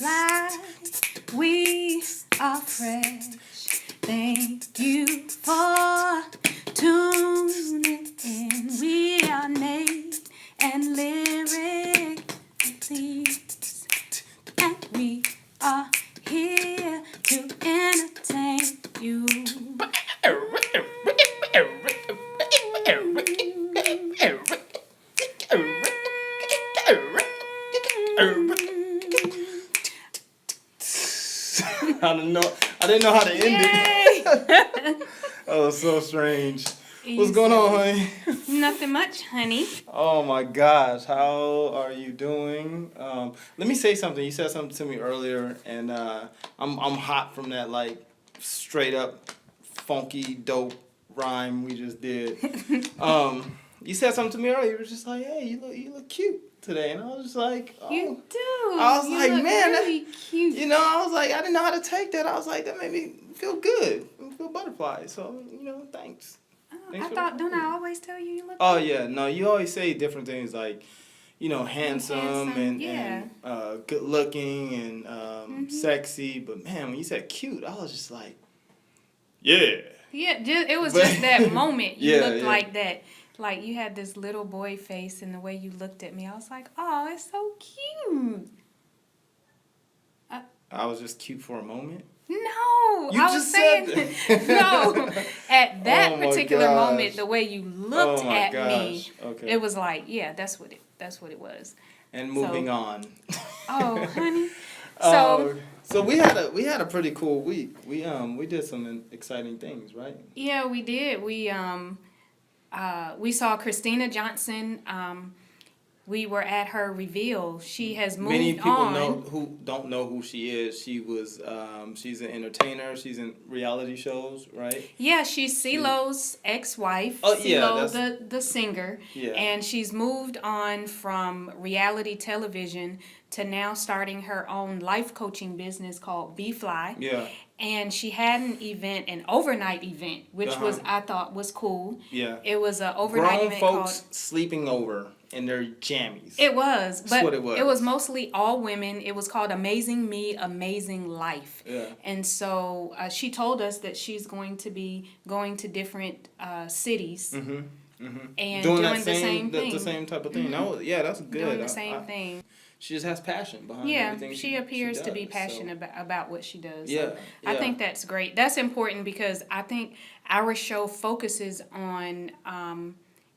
fly. We are fresh. Thank you for tuning in. We are Nate and Lyric Elise, and we are here to entertain you. I didn't know how to end it. Oh, it's so strange. What's going on, honey? Nothing much, honey. Oh my gosh, how are you doing? Let me say something. You said something to me earlier, and I'm hot from that like straight up funky dope rhyme we just did. You said something to me earlier. You were just like, "Hey, you look cute today," and I was just like, "Oh." You do. I was you like, look "Man, really cute." you know," I was like, I didn't know how to take that. I was like, that made me feel good, feel butterflies. So thanks. I thought, don't I always tell you look? Oh yeah, no, you always say different things like, handsome and good looking and sexy. But man, when you said cute, I was just like, yeah. Yeah, it was just that moment. You Yeah, looked yeah. like that. Like you had this little boy face, and the way you looked at me, I was like, oh, it's so cute. I was just cute for a moment. No, You I was just saying said no. At that Oh my particular gosh. moment, the way you looked Oh my at me, gosh. Okay. it was like, yeah, that's what it was. And moving So- on. Oh, honey. So So we had a pretty cool week. We did some exciting things, right? yeah, we did. We saw Christina Johnson. We were at her reveal. She has moved on. Many people don't know who she is. She was she's an entertainer. She's in reality shows, right? Yeah, she's CeeLo's ex-wife. Oh, yeah, CeeLo, the singer. Yeah. And she's moved on from reality television to now starting her own life coaching business called Be Fly. Yeah. And she had an overnight event, which I thought was cool. Yeah. It was an overnight Grown event folks called... sleeping over in their jammies. It was, but That's what it was. It was mostly all women. It was called Amazing Me, Amazing Life. Yeah. And so she told us that she's going to be going to different cities and doing the same thing. The same type of thing. No, yeah, that's good. Doing the same thing. She just has passion behind Yeah, everything she appears does, to be passionate about what she does. Yeah, So I yeah. think that's great. That's important because I think our show focuses on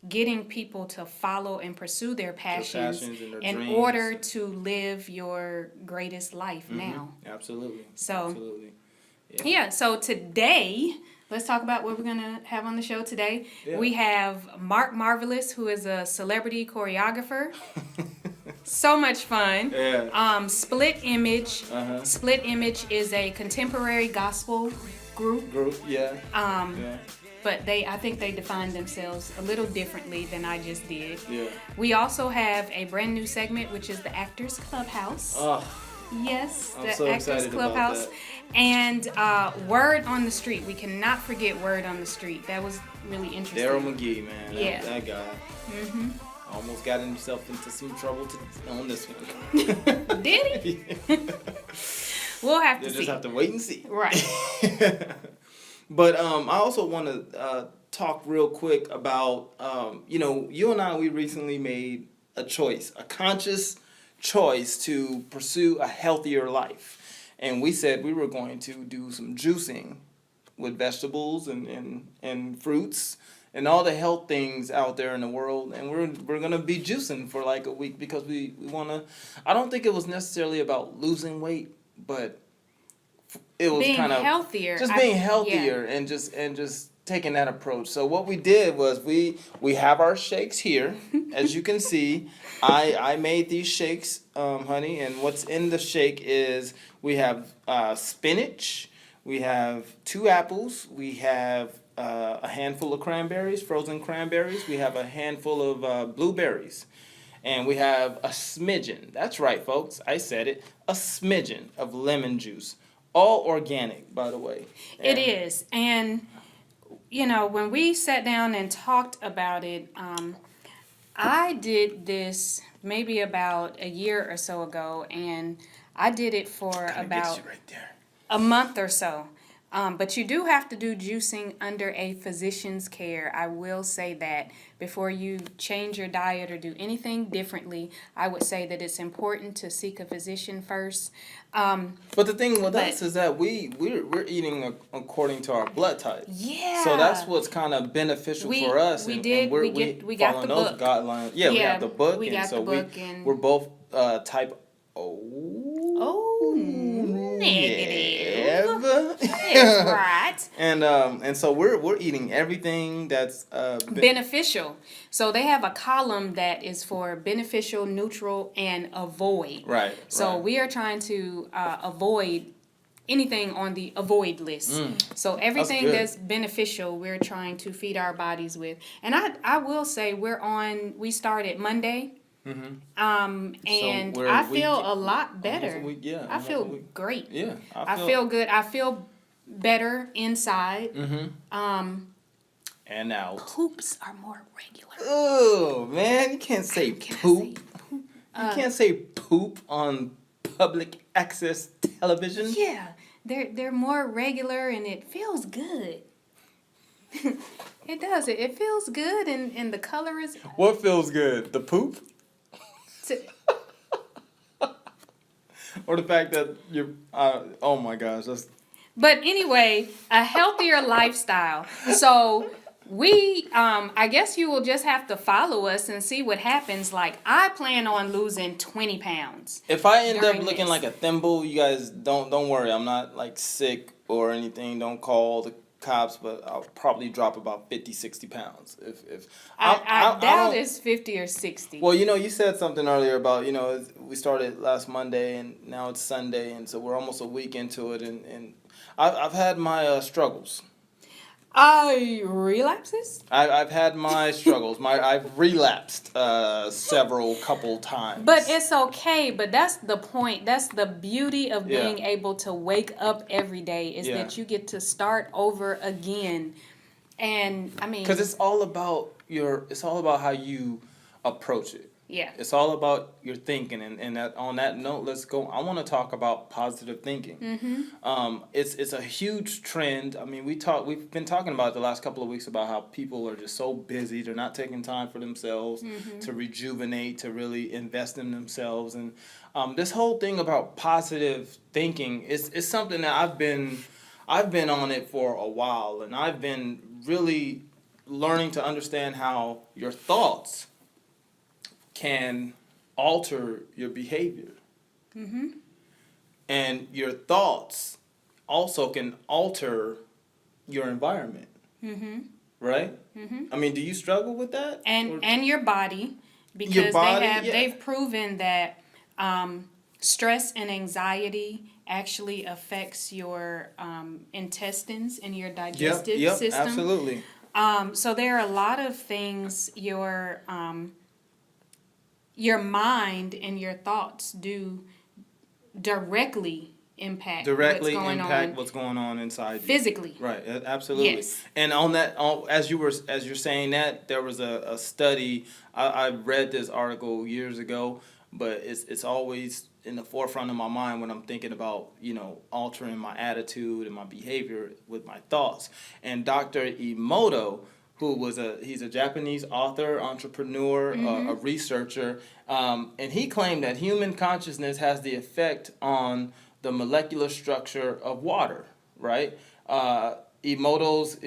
getting people to follow and pursue their passions and their in dreams. order to live your greatest life now. Absolutely. So- Absolutely. Yeah, so today, let's talk about what we're going to have on the show today. Yeah. We have Mark Marvelous, who is a celebrity choreographer. So much fun. Yeah. Split Image. Uh-huh. Split Image is a contemporary gospel group. Yeah. Yeah. But I think they define themselves a little differently than I just did. Yeah. We also have a brand new segment, which is the Actors Clubhouse. Oh, Yes, I'm the so Actors excited about Clubhouse. that. And Word on the Street. We cannot forget Word on the Street. That was really interesting. Daryl McGee, man. Yeah. That guy. Mm-hmm. Almost got himself into some trouble on this one. Did he? We'll have to You'll see. just have to wait and see. Right. But I also want to talk real quick about, you and I, we recently made a conscious choice to pursue a healthier life. And we said we were going to do some juicing with vegetables and fruits and all the health things out there in the world. And we're going to be juicing for like a week because we want to, I don't think it was necessarily about losing weight, but it was Being kind of healthier. just being healthier and just taking that approach. So what we did was we have our shakes here, as you can see. I made these shakes, honey, and what's in the shake is we have spinach, we have 2 apples, we have a handful of cranberries, frozen cranberries, we have a handful of blueberries, and we have a smidgen. That's right, folks. I said it. A smidgen of lemon juice. All organic, by the way. It is. And, when we sat down and talked about it, I did this maybe about a year or so ago, and I did it for Kinda about gets you right there. a month or so. But you do have to do juicing under a physician's care. I will say that before you change your diet or do anything differently, I would say that it's important to seek a physician first. But the thing with But- us is that we're eating according to our blood type. Yeah. So that's what's kind of beneficial We- for us. we and, did- and we're, we got following the those book. guidelines. Yeah, we Yeah, have the book, we and got so the book and- we're both type O. Oh, negative. Yeah. That's right. And so we're eating everything that's Beneficial. So they have a column that is for beneficial, neutral, and avoid. right. So right. we are trying to avoid anything on the avoid list. So everything good. that's beneficial, we're trying to feed our bodies with. And I will say we started Monday. And we're I a week- feel a lot almost better. a week, yeah, I almost feel a week. great. Yeah, I feel good. I feel better inside. and out. Poops are more regular. Oh man, you can't say Can I poop. say You can't say poop on public access television. Yeah, they're more regular and it feels good. It does. It feels good and the color is. What feels good? The poop? Or the fact that you're oh my gosh, that's But anyway, a healthier lifestyle. So I guess you will just have to follow us and see what happens. Like I plan on losing 20 pounds. if I end up During looking this. like a thimble, you guys don't worry. I'm not like sick or anything. Don't call the cops, but I'll probably drop about 50, 60 pounds. If I doubt don't- it's 50 or 60. Well, you said something earlier about, we started last Monday and now it's Sunday, and so we're almost a week into it, and I've had my struggles. Relapses? I've had my struggles. I've relapsed couple times. But it's okay. But that's the point. That's the beauty of Yeah. being able to wake up every day is Yeah. that you get to start over again. And I mean, Because it's all about how you approach it. yeah. It's all about your thinking, and that, on that note, let's go. I want to talk about positive thinking. It's a huge trend. I mean, we've been talking about it the last couple of weeks about how people are just so busy. They're not taking time for themselves to rejuvenate, to really invest in themselves, and this whole thing about positive thinking is something that I've been on it for a while, and I've been really learning to understand how your thoughts can alter your behavior. And your thoughts also can alter your environment. Right? I mean, do you struggle with that? Or- And your body, because body, yeah. they've proven that stress and anxiety actually affects your intestines and your digestive yep, system. absolutely. So there are a lot of things your mind and your thoughts do directly impact what's going on inside you. physically. Right, absolutely. Yes. And on that, as you're saying that, there was a study. I read this article years ago, but it's always in the forefront of my mind when I'm thinking about altering my attitude and my behavior with my thoughts. And Dr. Emoto, he's a Japanese author, entrepreneur, a researcher, and he claimed that human consciousness has the effect on the molecular structure of water, right? Emoto's,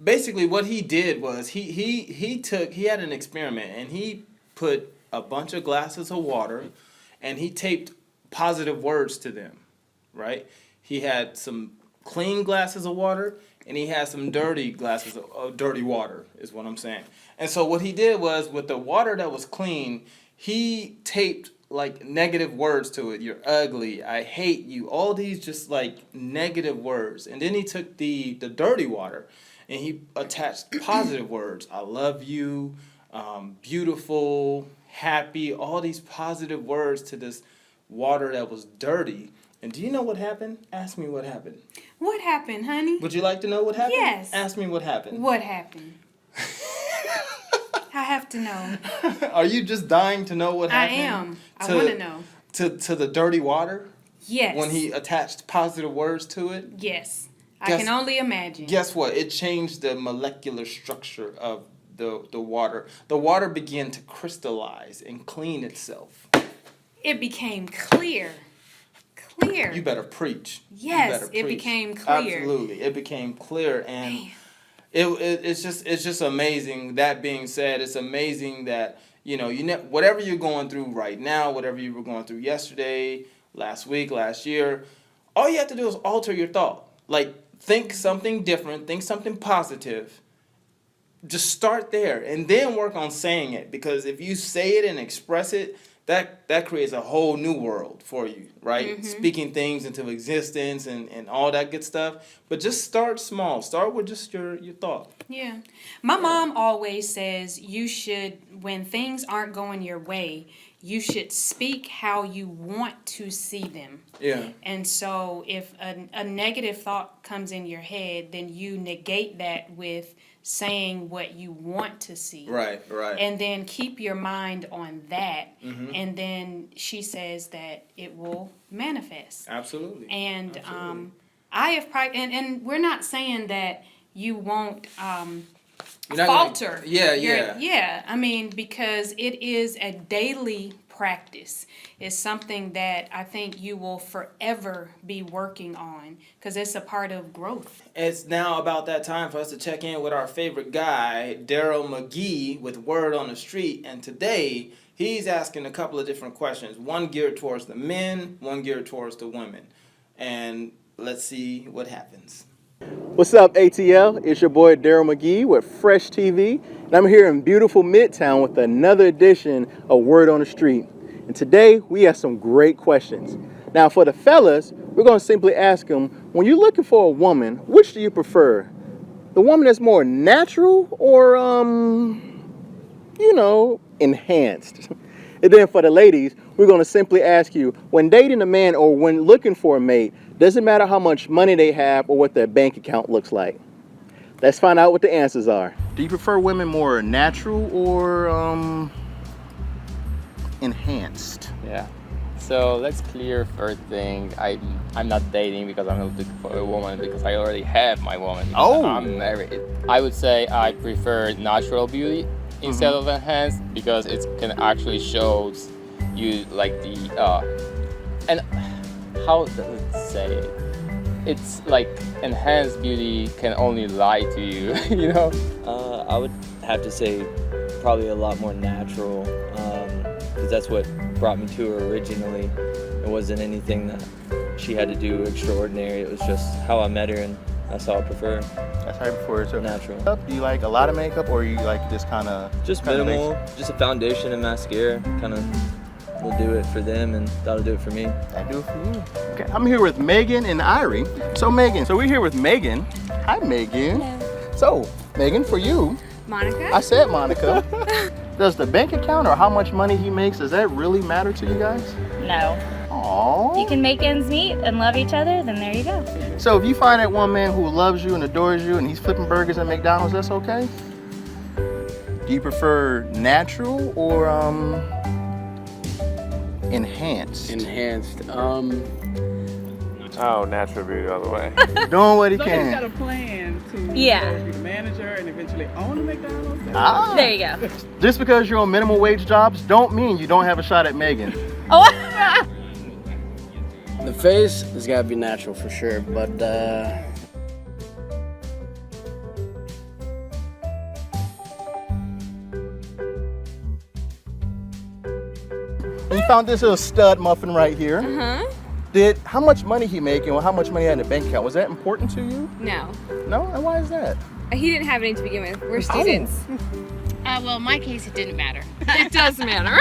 basically what he did was he had an experiment, and he put a bunch of glasses of water, and he taped positive words to them, right? He had some clean glasses of water, and he had some dirty glasses of dirty water, is what I'm saying. And so what he did was, with the water that was clean, he taped like negative words to it. You're ugly, I hate you, all these just like negative words. And then he took the dirty water and he attached positive words. I love you, beautiful, happy, all these positive words to this water that was dirty. And do you know what happened? Ask me what happened. What happened, honey? Would you like to know what happened? Yes. Ask me what happened. What happened? I have to know. Are you just dying to know what I happened? am. I want to know. to the dirty water Yes. when he attached positive words to it. Yes. I can only imagine. Guess what? It changed the molecular structure of the water. The water began to crystallize and clean itself. It became clear. Clear. You better preach. Yes, it became clear. Absolutely, it became clear, and it's just amazing. That being said, it's amazing that whatever you're going through right now, whatever you were going through yesterday, last week, last year, all you have to do is alter your thought. Like, think something different, think something positive. Just start there, and then work on saying it, because if you say it and express it, that creates a whole new world for you, right? Mm-hmm. Speaking things into existence and all that good stuff. But just start small. Start with just your thought. Yeah. My mom always says you should, when things aren't going your way, you should speak how you want to see them. Yeah. And so if a negative thought comes in your head, then you negate that with saying what you want to see. Right. And then keep your mind on that. Mm-hmm. And then she says that it will manifest. Absolutely. And I have and we're not saying that you won't falter. Yeah. I mean, because it is a daily practice. It's something that I think you will forever be working on, because it's a part of growth. It's now about that time for us to check in with our favorite guy, Daryl McGee, with Word on the Street. And today, he's asking a couple of different questions. One geared towards the men, one geared towards the women. And let's see what happens. What's up, ATL? It's your boy Daryl McGee with Fresh TV, and I'm here in beautiful Midtown with another edition of Word on the Street. And today we have some great questions. Now, for the fellas, we're going to simply ask them, when you're looking for a woman, which do you prefer? The woman that's more natural or, enhanced? And then for the ladies, we're going to simply ask you, when dating a man or when looking for a mate, doesn't matter how much money they have or what their bank account looks like. Let's find out what the answers are. Do you prefer women more natural or enhanced? Yeah. So let's clear first thing. I'm not dating because I'm not looking for a woman, because I already have my woman. Oh. I'm married. I would say I prefer natural beauty instead of enhanced, because it can actually shows you like and how does it say it? It's like enhanced beauty can only lie to you, you know? I would have to say probably a lot more natural, because that's what brought me to her originally. It wasn't anything that she had to do extraordinary. It was just how I met her, and that's how I prefer. That's how you prefer it. So natural. Do you like a lot of makeup, or you like just kind of minimal, just a foundation and mascara, kind of will do it for them, and that'll do it for me. I do it for you. Okay, I'm here with Megan and Irie. So Megan, we're here with Megan. Hi, Megan. Hello. So Megan, for you, Monica? I said Monica. Does the bank account or how much money he makes, does that really matter to you guys? No. Aww. If you can make ends meet and love each other, then there you go. So if you find that one man who loves you and adores you and he's flipping burgers at McDonald's, that's okay? Do you prefer natural or enhanced? Enhanced. Oh, natural beauty all the way. Doing what he So can. he's got a plan to be the manager and eventually own a McDonald's. Ah. There you go. Just because you're on minimum wage jobs don't mean you don't have a shot at Megan. Oh. The face has got to be natural for sure, but We found this little stud muffin right here. How much money he making or how much money he had in the bank account, was that important to you? No. No? And why is that? He didn't have any to begin with. We're students. Well, in my case, it didn't matter. It does matter.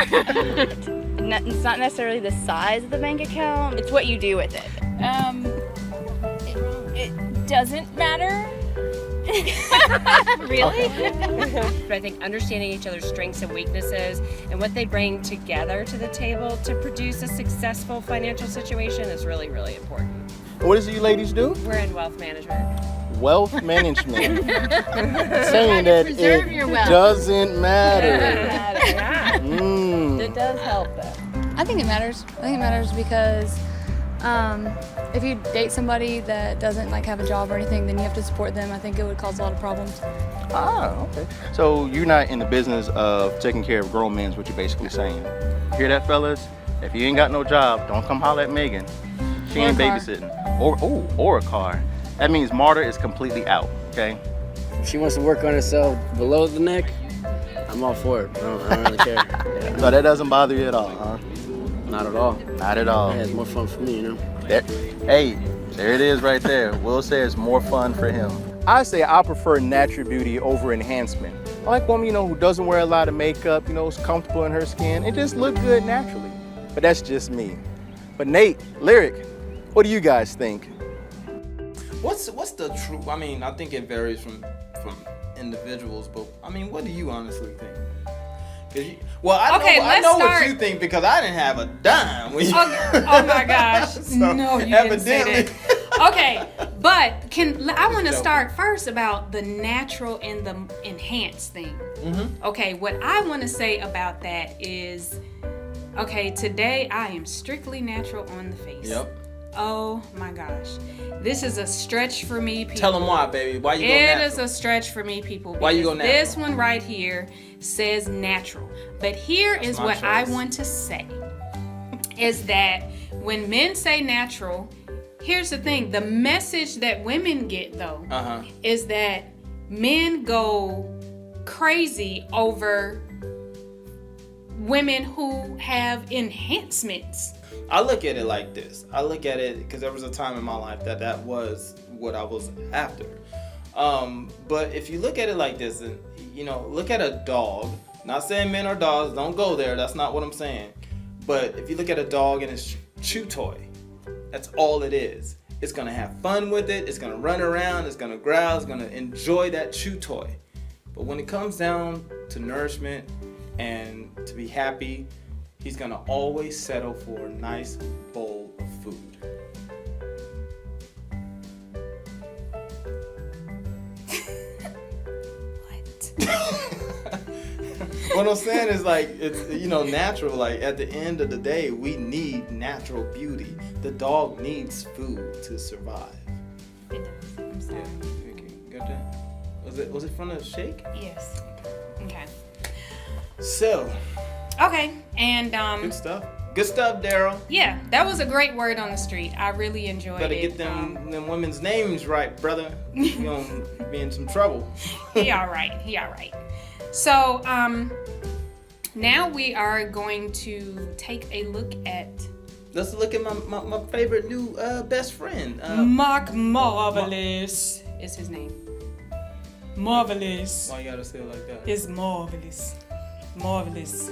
It's not necessarily the size of the bank account, it's what you do with it. It doesn't matter. Really? But I think understanding each other's strengths and weaknesses and what they bring together to the table to produce a successful financial situation is really, really important. What is it you ladies do? We're in wealth management. Wealth management. Saying that preserve it your wealth. doesn't matter. It does help though. I think it matters. I think it matters because if you date somebody that doesn't like have a job or anything, then you have to support them. I think it would cause a lot of problems. Ah, okay. So you're not in the business of taking care of grown men, is what you're basically saying. Hear that, fellas? If you ain't got no job, don't come holler at Megan. She ain't babysitting. Or a car. That means Marta is completely out, okay? If she wants to work on herself below the neck, I'm all for it. I don't really care. Yeah. So that doesn't bother you at all, huh? Not at all. Not at all. Yeah, it's more fun for me, you know? Hey, there it is right there. Will says more fun for him. I say I prefer natural beauty over enhancement. I like woman, who doesn't wear a lot of makeup, is comfortable in her skin and just look good naturally. But that's just me. But Nate, Lyric, what do you guys think? What's the true? I mean, I think it varies from individuals, but I mean, what do you honestly think? I know what you think because I didn't have a dime when you. Oh my gosh! So, no, you didn't say that. Okay, but I want to start first about the natural and the enhanced thing. Mm-hmm. Okay, what I want to say about that is, okay, today I am strictly natural on the face. Yep. Oh my gosh, this is a stretch for me, people. Tell them why, baby. Why you go natural? It is a stretch for me, people. Why you go natural? This one right here says natural. But here is what I want to say. Is that when men say natural, here's the thing. The message that women get, though, is that men go crazy over women who have enhancements. I look at it like this. I look at it because there was a time in my life that was what I was after. But if you look at it like this, and look at a dog. Not saying men are dogs. Don't go there. That's not what I'm saying. But if you look at a dog and its chew toy, that's all it is. It's gonna have fun with it. It's gonna run around. It's gonna growl. It's gonna enjoy that chew toy. But when it comes down to nourishment and to be happy, he's gonna always settle for a nice bowl of food. What I'm saying is it's natural. Like at the end of the day, we need natural beauty. The dog needs food to survive. It does. I'm sorry. Yeah. Okay. Got that? Was it from the shake? Yes. Okay. So. Okay, and good stuff. Good stuff, Daryl. Yeah, that was a great word on the street. I really enjoyed Better it. get them women's names right, brother. You're gonna be in some trouble. He all right. So, now we are going to take a look at. Let's look at my favorite new best friend. Mark Marvelous is his name. Marvelous. Why you gotta say it like that? It's marvelous. Marvelous.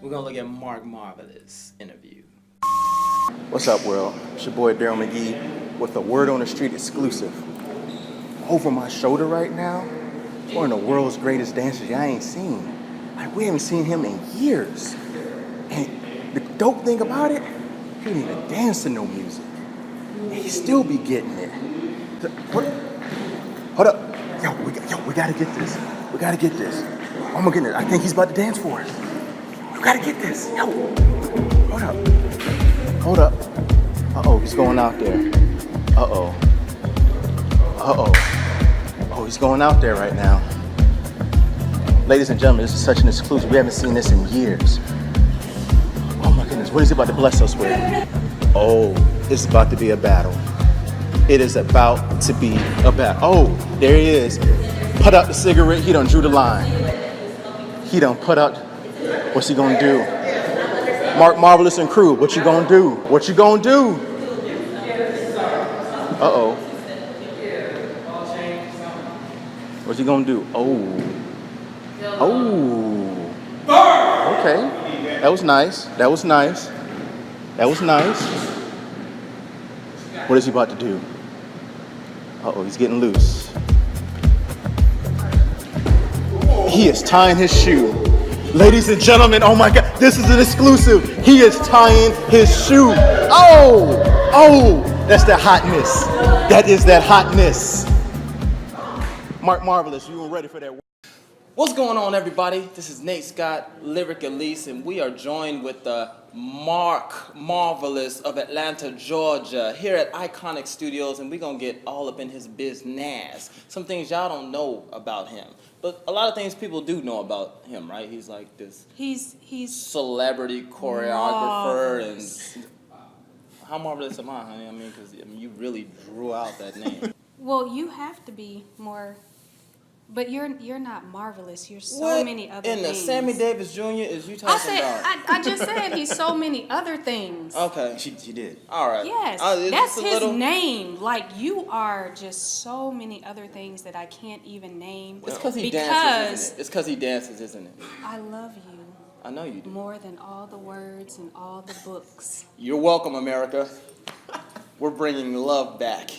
We're gonna look at Mark Marvelous interview. What's up, world? It's your boy Daryl McGee with a Word on the Street exclusive. Over my shoulder right now, one of the world's greatest dancers I ain't seen. We haven't seen him in years. And the dope thing about it, he didn't even dance to no music. And he still be getting it. Hold up. Yo, we gotta get this. We gotta get this. Oh my goodness, I think he's about to dance for us. We gotta get this. Yo, hold up. Hold up. Uh-oh, he's going out there. Uh-oh. Oh, he's going out there right now. Ladies and gentlemen, this is such an exclusive. We haven't seen this in years. Oh my goodness, what is he about to bless us with? Oh, it's about to be a battle. It is about to be a battle. Oh, there he is. Put out the cigarette. He done drew the line. He done put out. What's he gonna do? Mark Marvelous and crew, what you gonna do? What you gonna do? Uh-oh. What's he gonna do? Oh. Okay. That was nice. What is he about to do? Uh-oh, he's getting loose. He is tying his shoe. Ladies and gentlemen, oh my God, this is an exclusive. He is tying his shoe. Oh, that's that hotness. That is that hotness. Mark Marvelous, you were ready for that. What's going on, everybody? This is Nate Scott, Lyric Elise, and we are joined with the Mark Marvelous of Atlanta, Georgia, here at Iconic Studios, and we're gonna get all up in his business. Some things y'all don't know about him, but a lot of things people do know about him, right? He's like this He's celebrity choreographer, marvelous. and how marvelous am I, honey? I mean, because you really drew out that name. Well, you have to be more, but you're not marvelous. You're so What many other in the things. Sammy Davis Jr. is you I talking said, about? I just said he's so many other things. Okay, She did. all right. Yes, It's that's just a his little- name. Like, you are just so many other things that I can't even name. It's because he dances, Because isn't it? It's because he dances, isn't it? I love you I know you do. more than all the words and all the books. You're welcome, America. We're bringing love back.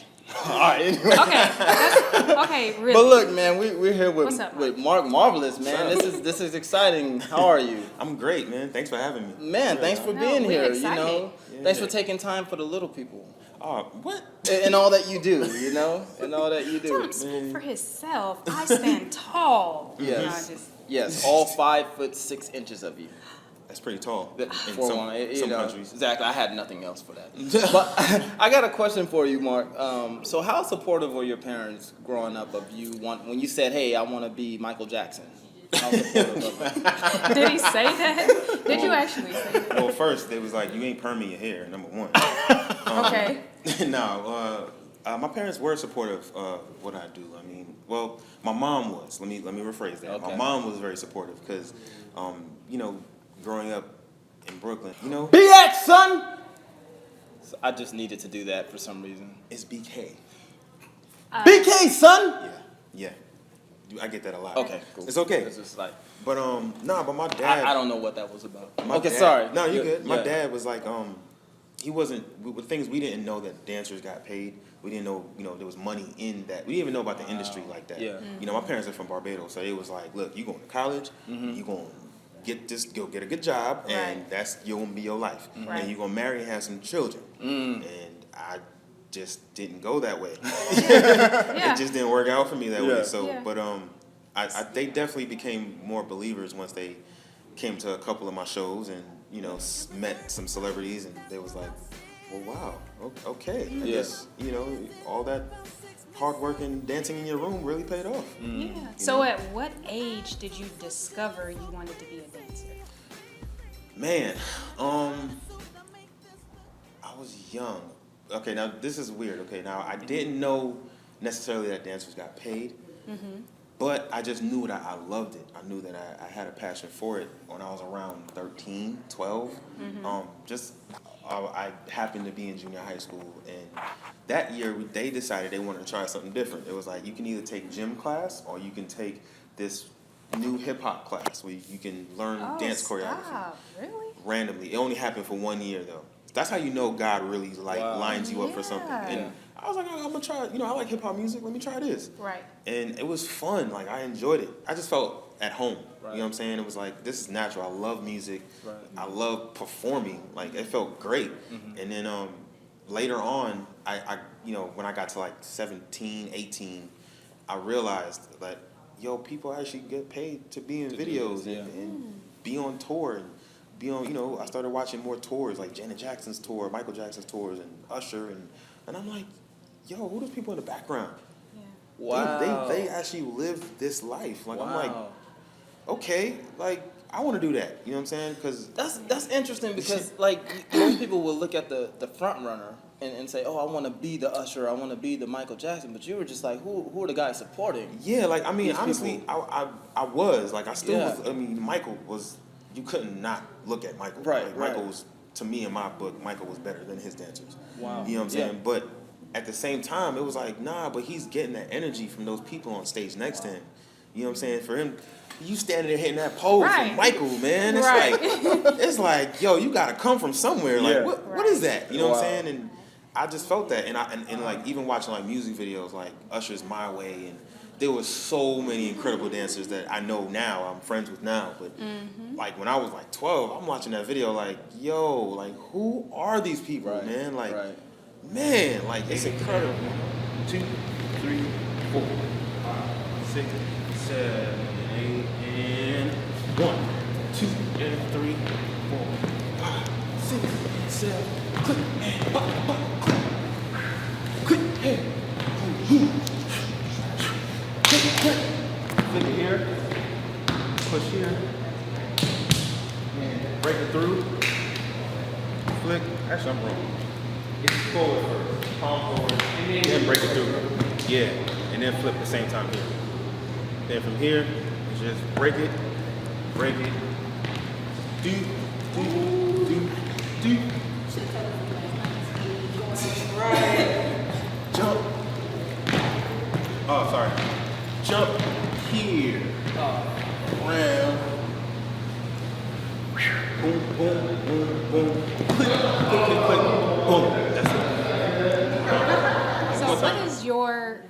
All right, anyway. Okay, really. But look, man, we're here What's up, with Mark Marvelous, man. This is exciting. How are you? I'm great, man. Thanks for having me. Man, thanks for No, being we're here, excited. you know. Yeah. Thanks for taking time for the little people. Oh, what? And all that you do, you know? And all that you Tell do. him to speak for himself. I stand tall. Yes. No, I just- Yes, all 5'6" of you. That's pretty tall. In For some, one, you some know, countries. Exactly. I had nothing else for that. But I got a question for you, Mark. So how supportive were your parents growing up of you when you said, "Hey, I want to be Michael Jackson"? How supportive of them? Did he say that? Did you actually say that? Well, first, they was like, you ain't perming your hair, number one. Okay. No, my parents were supportive of what I do. I mean, well, my mom was. Let me rephrase that. Okay. My mom was very supportive because, you know, growing up in Brooklyn, you know, BX, son! So I just needed to do that for some reason. it's BK. BK, son! Yeah. I get that a lot. Okay, cool. It's okay. It's just like, But but my dad. I don't know what that was about. My Okay, dad- sorry. No, you good. My Yeah. dad was like, he wasn't with things we didn't know that dancers got paid. We didn't know, you know, there was money in that. We didn't even know about the industry like that. Yeah. You know, my parents are from Barbados, so it was like, look, you going to college, you going to go get a good job, and Right. that's gonna be your life, Right. and you're gonna marry and have some children. And I just didn't go that way. Yeah. It just didn't work out for me that Yeah. way. So, Yeah. but they definitely became more believers once they came to a couple of my shows and, you know, met some celebrities, and they was like, well, wow, okay. I guess, you know, all that hard work and dancing in your room really paid off. Yeah. So at what age did you discover you wanted to be a dancer? Man, I was young. Okay, now this is weird. Okay, now I didn't know necessarily that dancers got paid, but I just knew that I loved it. I knew that I had a passion for it when I was around 13, 12. I happened to be in junior high school, and that year they decided they wanted to try something different. It was like, you can either take gym class or you can take this new hip hop class where you can learn dance choreography Stop. Really? randomly. It only happened for 1 year though. That's how you know God really lines you up for something. Yeah. And I was like, oh, I'm gonna try. You know, I like hip hop music. Let me try this. Right. And it was fun. Like, I enjoyed it. I just felt at home. Right. You know what I'm saying? It was like, this is natural. I love music. Right. I love performing. Like, it felt great. And then later on, I you know, when I got to like 17, 18, I realized that, yo, people actually get paid to be in videos and be on tour and be on, you know, I started watching more tours, like Janet Jackson's tour, Michael Jackson's tours, and Usher, and I'm like, yo, who are those people in the background? Yeah. Wow. They actually live this life. Like, I'm like, Wow. okay, like, I want to do that. You know what I'm saying? Because That's interesting because like most people will look at the front runner and say, oh, I want to be the Usher, I want to be the Michael Jackson, but you were just like, who are the guys supporting? yeah, like, I mean, These honestly, people- I was like, I still Yeah. was. I mean, Michael was. You couldn't not look at Michael. Right, Like, right. Michael was, to me in my book, Michael was better than his dancers. Wow. You know what I'm Yeah. saying? But at the same time, it was like, nah, but he's getting that energy from those people on stage next to him. You know what I'm saying? For him, you standing there hitting that pose Right. from Michael, man. It's Right. like, it's like, yo, you gotta come from somewhere. Like, Yeah. what is that? You know what I'm Wow. saying? And I just felt that, and like even watching like music videos like Usher's My Way, and there was so many incredible dancers that I know now, I'm friends with now. But like when I was like 12, I'm watching that video like, yo, like who are these people, Right, man? Like, right. man, like it's incredible. 2, 3, 4, 5, 6, 7, 8, and 1, 2, and 3, 4, 5, 6, 7, click and pop, pop, click and click, click. Flick it here, push here, and break it through. Flick. Actually, I'm wrong. It's forward first, palm forward, then break it through. Yeah, and then flip at the same time here. Then from here, you just break it, do, jump. Oh, sorry. Jump here, round. Boom, boom, boom, boom. Click, click, click, click. Boom. That's it. So what is your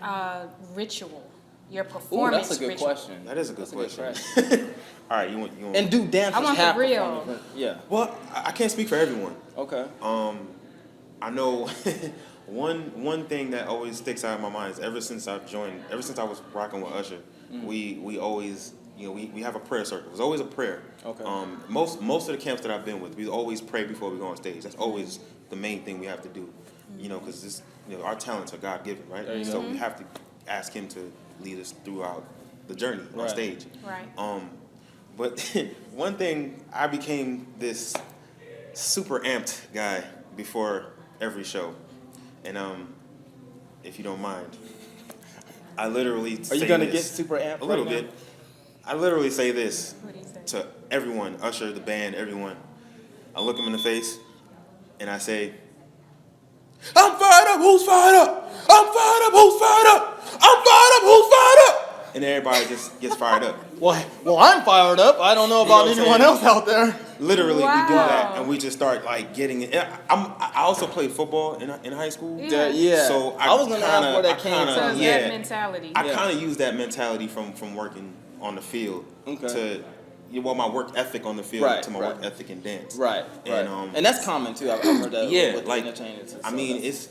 ritual, your Ooh, performance that's a good ritual? question. That is a good That's question. All right, you want And do dancers I want have the real. performance? Yeah. Well, I can't speak for everyone. Okay. I know one thing that always sticks out in my mind is ever since I was rocking with Usher, we always, you know, we have a prayer circle. There's always a prayer. Okay. Most of the camps that I've been with, we always pray before we go on stage. That's always the main thing we have to do. You know, because this, you know, our talents are God given, right? There you So go. we have to ask Him to lead us throughout the journey on Right. stage. Right. But one thing, I became this super amped guy before every show, and if you don't mind, I literally Are you say gonna this get super amped a little right now? bit. I literally say this What do you say? to everyone, Usher, the band, everyone. I look them in the face, and I say, "I'm fired up. Who's fired up? I'm fired up. Who's fired up? I'm fired up. Who's fired up?" And everybody just gets fired up. Well, I'm fired up. I don't know You know about what I'm anyone saying? else out there. Literally, we do that, Wow. and we just start like getting it. I also played football in high school. Yeah. Yeah. So I was gonna ask where that came So kinda, it's yeah, that mentality. I Yeah. kind of use that mentality from working on the field Okay. my work ethic on the field Right, to my right. work ethic in dance. Right. And, And that's common too. I've heard that. Yeah, with like interchanges and I stuff. mean, it's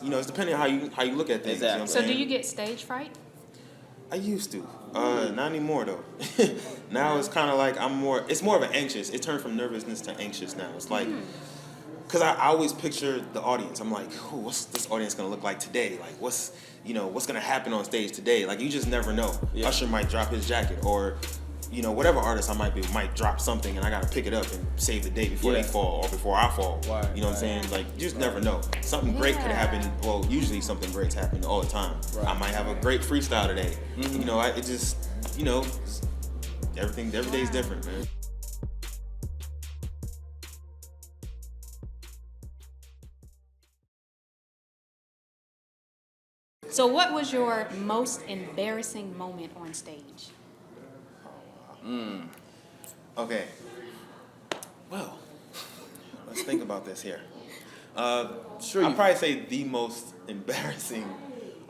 you know, it's depending on how you look at things. You know what I'm So do saying? you get stage fright? I used to. Not anymore though. Now it's kind of like it's more of an anxious. It turned from nervousness to anxious now. It's like, because I always picture the audience. I'm like, oh, what's this audience gonna look like today? Like, what's gonna happen on stage today? Like, you just never know. Yeah. Usher might drop his jacket, or whatever artist I might be might drop something, and I gotta pick it up and save the day before they fall or before I fall. Right, You know what I'm saying? Like, you just never know. Something great could happen. Well, usually something great's happening all the time. Right. I might have a great freestyle today. It just, every day's different, man. So what was your most embarrassing moment on stage? Okay. Well, let's think about this here. Sure. I'd probably say the most embarrassing.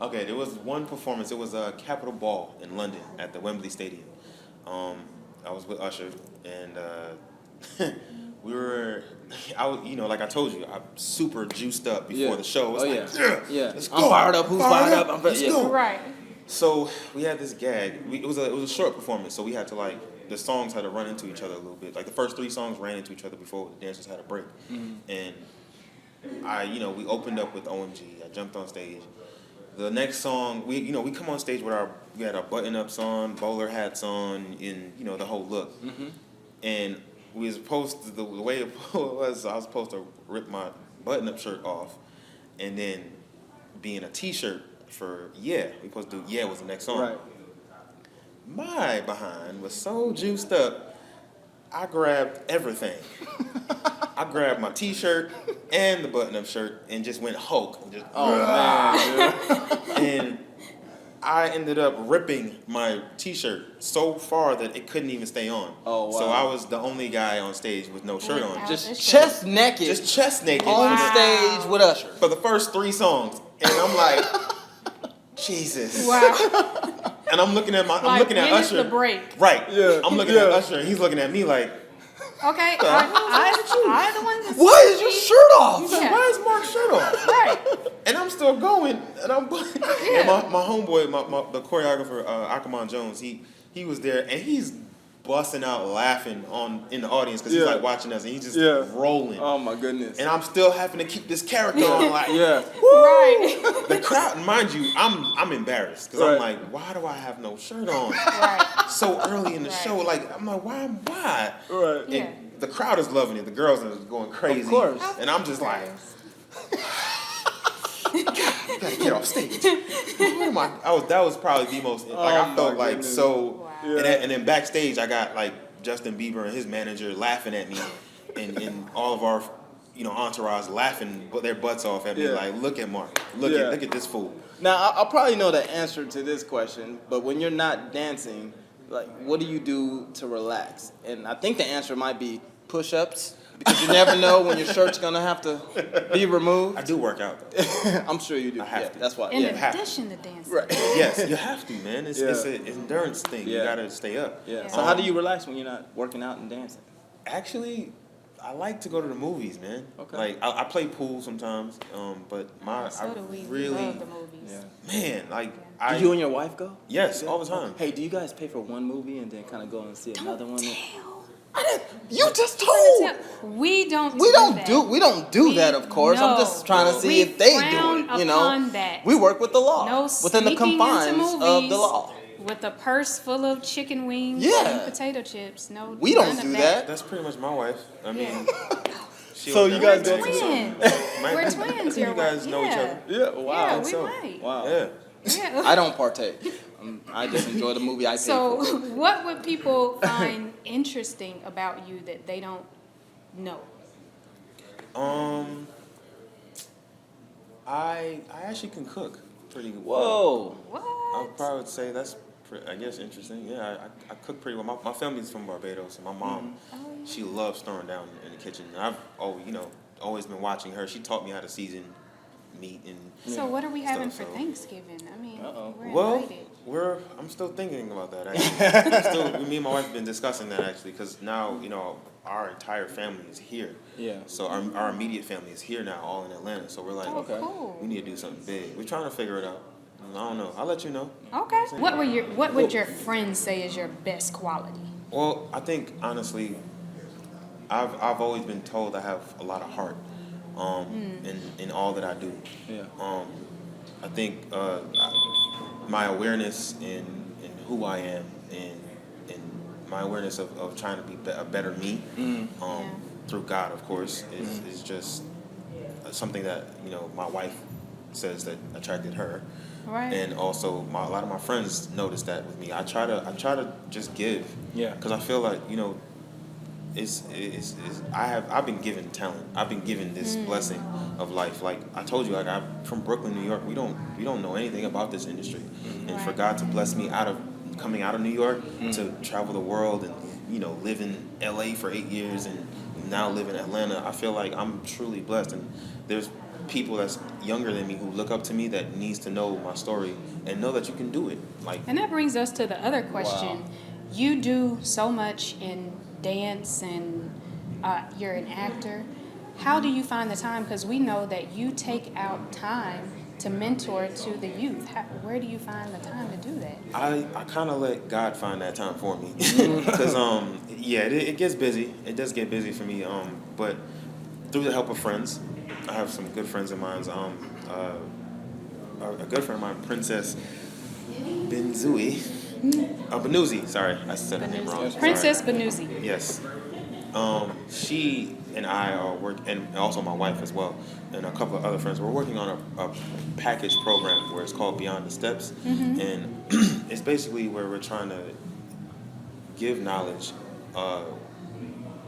Okay, there was one performance. It was a Capitol Ball in London at the Wembley Stadium. I was with Usher, and we were. Like I told you, I'm super juiced up before Yeah. the show. It's Oh, like, yeah. let's I'm go. fired up. Who's fired up? Let's yeah. go. Right. So we had this gag. It was a short performance, so we had to the songs had to run into each other a little bit. Like the first 3 songs ran into each other before the dancers had a break. And we opened up with OMG. I jumped on stage. The next song, we come on stage with we had our button-ups on, bowler hats on, and the whole look. And we was supposed to, the way it was, I was supposed to rip my button-up shirt off, and then be in a T-shirt for Yeah. We supposed to do Yeah was the next song. Right. My behind was so juiced up, I grabbed everything. I grabbed my T-shirt and the button-up shirt and just went Hulk. And just, and I ended up ripping my T-shirt so far that it couldn't even stay on. Oh, wow. So I was the only guy on stage with no shirt on. Just chest naked. Just chest naked. on stage with Usher. For the first 3 songs. And I'm like, Jesus. Wow. And I'm looking at Like, Usher. when is the break? Right. Yeah. I'm looking at Usher and he's looking at me like, Okay, I the one that's Why is your shirt off? he's like, Yeah. why is Mark's shirt off? right. And I'm still going, and I'm and my homeboy, the choreographer, Akaman Jones, he was there, and he's busting out laughing in the audience because he's like watching us and he's just rolling. Oh my goodness. And I'm still having to keep this character on, like, Right. the crowd, mind you, I'm embarrassed because I'm like, why do I have no shirt on? Right. So early in the show, like, I'm like, why? Right. Yeah. And the crowd is loving it. The girls are going crazy. Of course. And I'm just like, you gotta get off stage. What am I? That was probably the most, like, I felt like so. And then backstage, I got like Justin Bieber and his manager laughing at me, and all of our, entourage laughing their butts off at me. Like, look at Mark, look at this fool. Now, I'll probably know the answer to this question, but when you're not dancing, like, what do you do to relax? And I think the answer might be push-ups, because you never know when your shirt's gonna have to be removed. I do work out. I'm sure you do. I have to. That's why. In addition to dancing. Right. Yes, you have to, man. It's an endurance thing. You gotta stay up. Yeah. So how do you relax when you're not working out and dancing? Actually, I like to go to the movies, man. Okay. Like I play pool sometimes, but So do we. We really, love the movies. man, like Do you and your wife go? Yes, all the time. Hey, do you guys pay for one movie and then kind of go and see another one? You just told. We don't. We don't do that, of course. I'm just trying to see if they do it. That. We work with the law, No within the sneaking into confines of the movies law. With a purse full of chicken wings and potato chips. No, We don't none do of that. That's pretty much my wife. I mean, So you guys go Twins. We're twins. You guys know each other. Yeah. Wow. Yeah, we so. might. Wow. Yeah. Yeah. I don't partake. I just enjoy the movie I pay So, for. what would people find interesting about you that they don't know? I actually can cook pretty well. Whoa. What? I probably would say that's, I guess, interesting. Yeah, I cook pretty well. My family's from Barbados, and my mom, she loves throwing down in the kitchen. And I've always been watching her. She taught me how to season meat and. So, what are we having stuff, for so. Thanksgiving? I mean, we're Well, invited. I'm still thinking about that. Actually, me and my wife have been discussing that actually, because now our entire family is here. Yeah. So our immediate family is here now, all in Atlanta. So we're like, Cool. we need to do something big. We're trying to figure it out. I don't know. I'll let you know. Okay. What would your friends say is your best quality? Well, I think honestly, I've always been told I have a lot of heart, in all that I do. Yeah. I think my awareness in who I am and my awareness of trying to be a better me, through God, of course, is just something that my wife says that attracted her. Right. And also, a lot of my friends noticed that with me. I try to just give. Yeah. Because I feel like I've been given talent. I've been given this blessing of life. Like I told you, like I'm from Brooklyn, New York. We don't know anything about this industry, and for God to bless me coming out of New York to travel the world and live in LA for 8 years and now live in Atlanta, I feel like I'm truly blessed. And there's people that's younger than me who look up to me that needs to know my story and know that you can do it. And that brings us to the other question. Wow. You do so much in dance and you're an actor. How do you find the time? Because we know that you take out time to mentor to the youth. Where do you find the time to do that? I kind of let God find that time for me. Because, it gets busy. It does get busy for me. But through the help of friends, I have some good friends of mine. A good friend of mine, Princess Benuzzi. Sorry, I said her name wrong. Princess Benuzzi. Yes. She and I are and also my wife as well, and a couple of other friends. We're working on a package program where it's called Beyond the Steps, and it's basically where we're trying to give knowledge,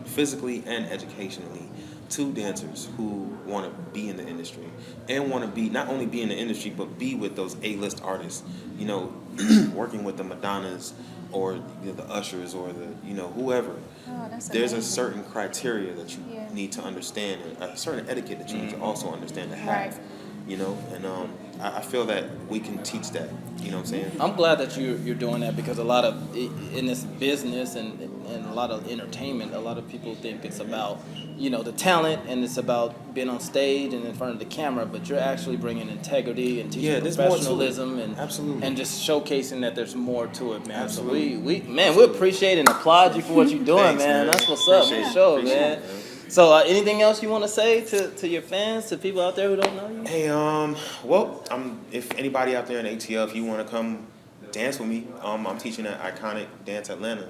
physically and educationally, to dancers who want to be in the industry and want to be not only be in the industry but be with those A-list artists. Working with the Madonnas or the Ushers or the whoever. Oh, that's There's amazing. a certain criteria that you need to understand, and a certain etiquette that you need to also understand to have. Right. you know, and I feel that we can teach that, you know what I'm saying? I'm glad that you're doing that because a lot of in this business and a lot of entertainment, a lot of people think it's about the talent and it's about being on stage and in front of the camera, but you're actually bringing integrity and teaching there's more to it. professionalism and Absolutely. and just showcasing that there's more to it, man. Absolutely. So we appreciate and applaud you for what you're doing, Thanks, man. man. That's what's up, Appreciate for it. sure, Appreciate man. it, man. So anything else you want to say to your fans, to people out there who don't know you? Hey, well, if anybody out there in ATL, if you want to come dance with me, I'm teaching at Iconic Dance Atlanta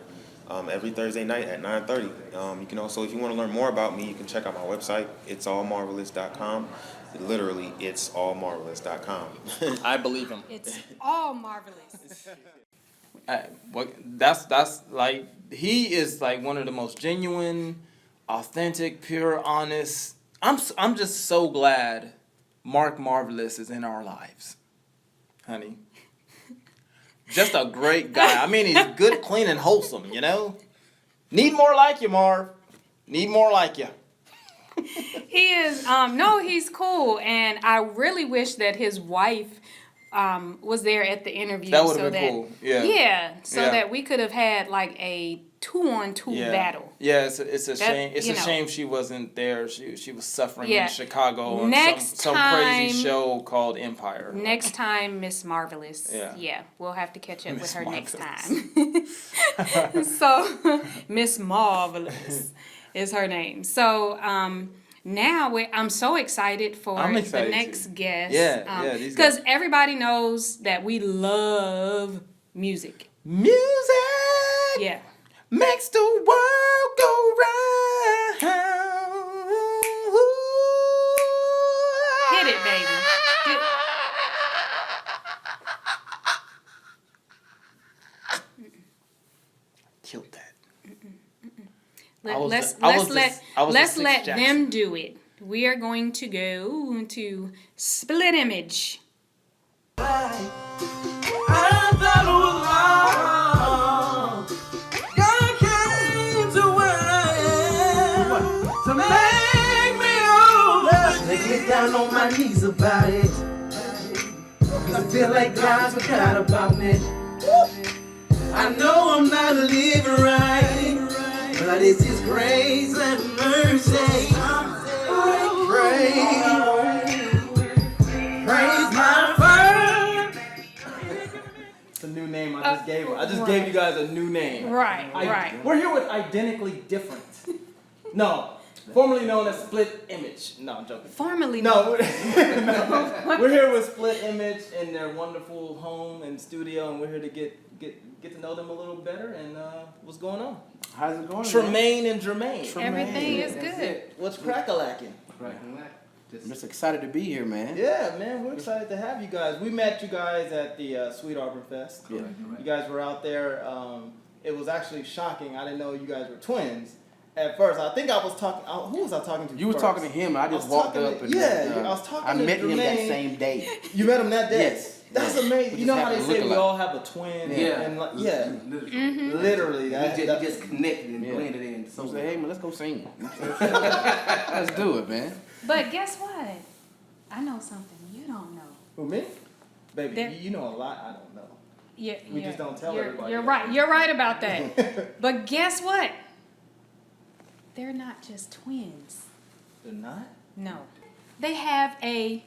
every Thursday night at 9:30. You can also, if you want to learn more about me, you can check out my website, itsallmarvelous.com. Literally, itsallmarvelous.com. I believe him. It's all marvelous. That's like, he is like one of the most genuine, authentic, pure, honest. I'm just so glad Mark Marvelous is in our lives, honey. Just a great guy. I mean, he's good, clean, and wholesome, Need more like you, Marv. Need more like you. He is, no, he's cool. And I really wish that his wife was there at the interview. That would have been cool. Yeah. Yeah, so Yeah. that we could have had like a 2-on-2 battle. Yeah, it's a shame. It's a you know. shame she wasn't there. She was suffering Yeah. in Chicago on Next some crazy time- show called Empire. Next time, Miss Marvelous. Yeah. We'll have to catch up with Miss her next Marvelous. time. So, Miss Marvelous is her name. So, now I'm so excited for I'm excited the next too. guest. Yeah, these because guys. everybody knows that we love music. Music Yeah. makes the world go round. Hit it, baby. Hit- Killed that. Let's Six let Jackson. them do it. We are going to go to Split Image. Get down on my knees about it. Cause I feel like God's forgot about me. I know I'm not living right, but it's His grace and mercy. Praise my firm. It's a new name I just gave her. I just gave you guys a new name. Right, right. We're here with Identically Different. No, formerly known as Split Image. No, I'm joking. Formerly No, we're here with Split Image in their wonderful home and studio, and we're here to get to know them a little better. And what's going on? How's it going? Tremaine and Jermaine. Everything is good. What's crack-a-lacking? I'm just excited to be here, man. Yeah, man, we're excited to have you guys. We met you guys at the Sweet Arbor Fest. Yeah. You guys were out there. It was actually shocking. I didn't know you guys were twins. At first, I think I was talking. Who was I talking to? You were first? talking to him. I just walked up and I was talking. I to met him that Jermaine. same day. You met him that day. Yes. That's Yeah. amazing. We You just know how happened they to say look we alike. all have a twin. Yeah. And like, Mm-hmm. literally. That, just connected and Yeah. blended in. So say, hey man, let's go sing. Let's do it, man. But guess what? I know something you don't know. Who, me? Baby, There- you know a lot I don't know. Yeah, We just don't tell everybody You're that. right. You're right about that. But guess what? They're not just twins. They're not? No. They have a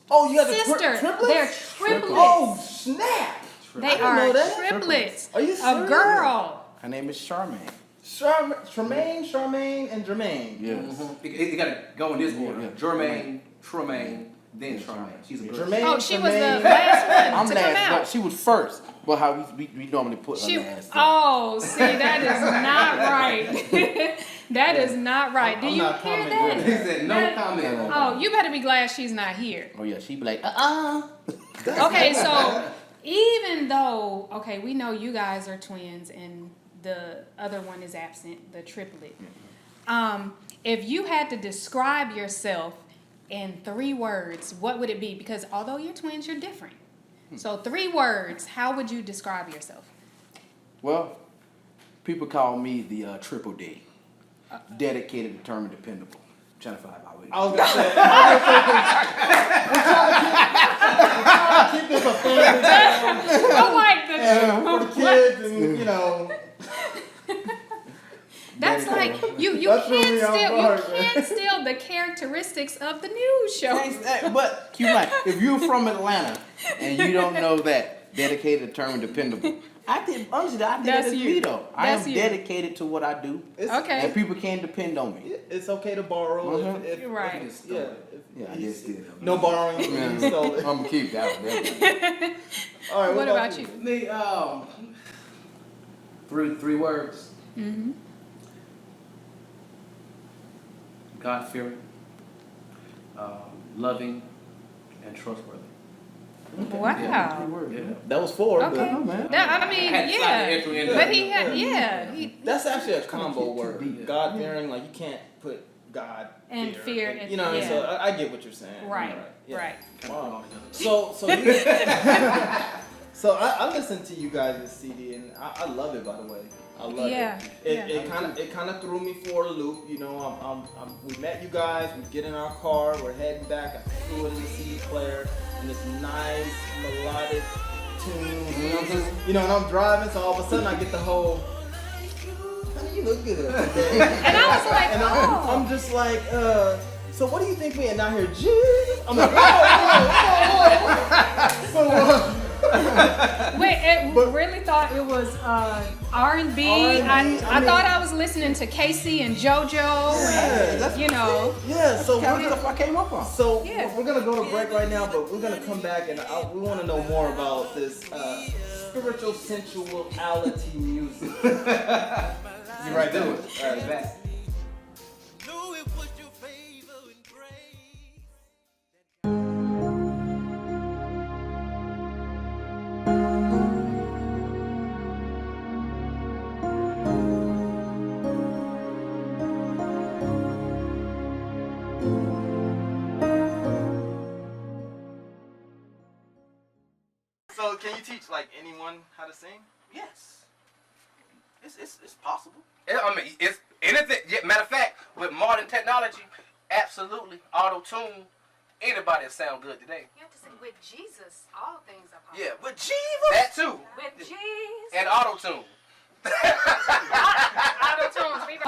Oh, you have the sister. triplets? They're triplets. Oh, snap. They I didn't are know that. triplets. Are you A serious? girl. Her name is Charmaine. Charmaine, and Jermaine. Yes. You gotta go in this order. Yeah. Jermaine, Tremaine, then Charmaine. She's a girl. Jermaine, Oh, she was the Tremaine. last one I'm to come last, out. but she was first. But how we normally put her She, last. oh, see, that is not right. That is not right. Do I'm you not hear commenting. that? He said no That- comment. Oh, you better be glad she's not here. Oh yeah, she be like, Okay, so even though, okay, we know you guys are twins and the other one is absent, the triplet. If you had to describe yourself in 3 words, what would it be? Because although you're twins, you're different. So 3 words, how would you describe yourself? Well, people call me the Triple D. Dedicated, determined, dependable. Channel 5 all week. I was gonna say, we're trying to keep this a family channel. I like For the kids and, you know. That's like you That threw can't me off steal guard, you can't steal the characteristics of the news show. But keep in mind, if you're from Atlanta and you don't know that dedicated, determined, dependable, I think honestly, That's that's you. me though. I That's am you. dedicated to what I do. Okay. And people can depend on me. It's okay to borrow. If You're right. Yeah, I just did. No borrowing. Yeah. You stole it. I'm gonna keep that one. Definitely. All right. What about you? Me, three words. Mm-hmm. God-fearing, loving, and trustworthy. Wow. Yeah. That was 4. Okay. But, man. That, I mean, I had to slide the yeah. extra in there. But he had, yeah. That's actually a combo word. God fearing, like you can't put God And fear and, and- you know what I mean? So yeah. I get what you're saying. Right. Yeah. Right. Wow. So so I listened to you guys' CD and I love it, by the way. I love Yeah, it. yeah. It kind of threw me for a loop. You know, we met you guys. We get in our car. We're heading back. I threw it in the CD player and this nice melodic tune. You know, and I'm driving, so all of a sudden I get the whole. Honey, you look good. And I was like, and oh. I'm just like, so what do you think we are now here? Jesus? I'm like, whoa. Wait, really thought it was R&B. I thought I was listening to Casey and JoJo. And, you know. Yeah, so Kind of stuff I came up on. So Yeah. we're gonna go to break right now, but we're gonna come back and we want to know more about this spiritual sensuality music. You right there. All right, back. So can you teach like anyone how to sing? Yes. It's possible. I mean, it's anything. Yeah, matter of fact, with modern technology, absolutely auto-tune. Anybody sound good today. You have to say, with Jesus, all things are possible. Yeah, with Jesus. That too. With Jesus. And auto-tune.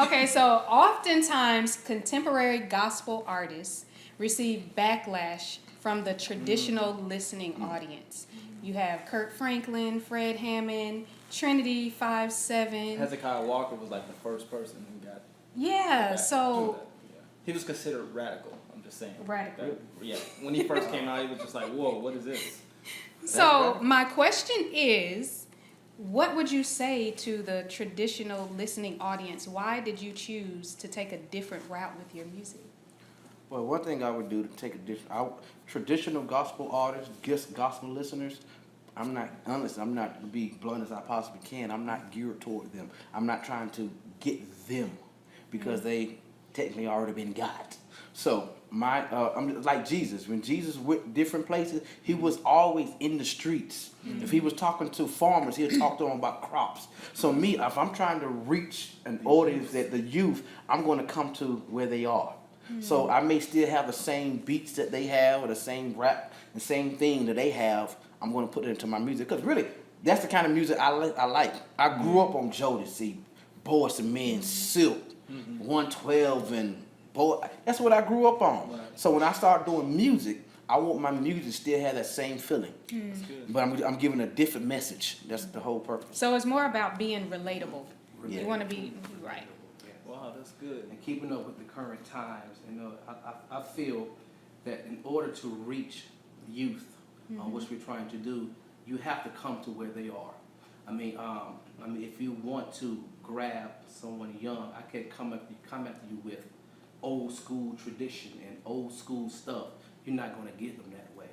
Okay, so oftentimes contemporary gospel artists receive backlash from the traditional listening audience. You have Kirk Franklin, Fred Hammond, Trinity 5-7. Hezekiah Walker was like the first person who got. Yeah, so He was considered radical. I'm just saying. Radical. Yeah. When he first came out, he was just like, "Whoa, what is this?" So my question is, what would you say to the traditional listening audience? Why did you choose to take a different route with your music? Well, one thing I would do to take a different, traditional gospel artists, gospel listeners, I'm not to be blunt as I possibly can, I'm not geared toward them. I'm not trying to get them because they technically already been got. So I'm like Jesus. When Jesus went different places, he was always in the streets. If he was talking to farmers, he'd talk to them about crops. So me, if I'm trying to reach an audience that the youth, I'm going to come to where they are. So I may still have the same beats that they have, or the same rap, the same thing that they have. I'm going to put it into my music because really, that's the kind of music I like. I grew up on Jodeci, Boyz II Men, Silk, 112, and boy, that's what I grew up on. Right. So when I start doing music, I want my music to still have that same feeling. But I'm giving a different message. That's the whole purpose. So it's more about being relatable. Yeah. You want to be right. Wow, that's good. And keeping up with the current times, I feel that in order to reach youth, which we're trying to do, you have to come to where they are. I mean, if you want to grab someone young, I can come after you with old school tradition and old school stuff. You're not going to get them that way.